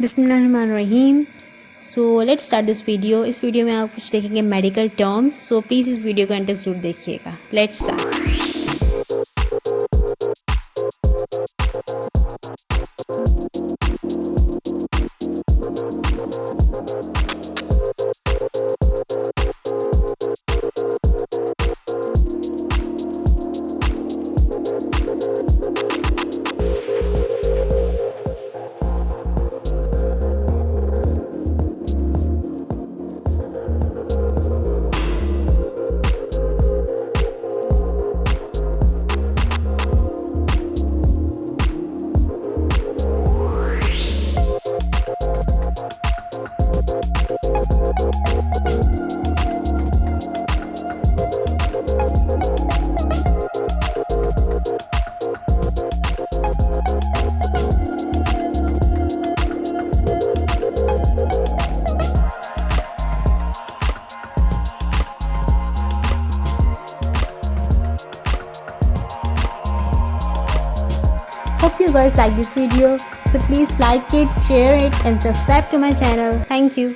बिस्मिल्लाहिर्रहमानिर्रहीम। So let's start this video. इस video में आप कुछ देखेंगे मेडिकल टर्म्स। सो प्लीज़ इस वीडियो को एंड तक जरूर देखिएगा। Let's start. Hope you guys like this video. So please like it, share it and subscribe to my channel. Thank you.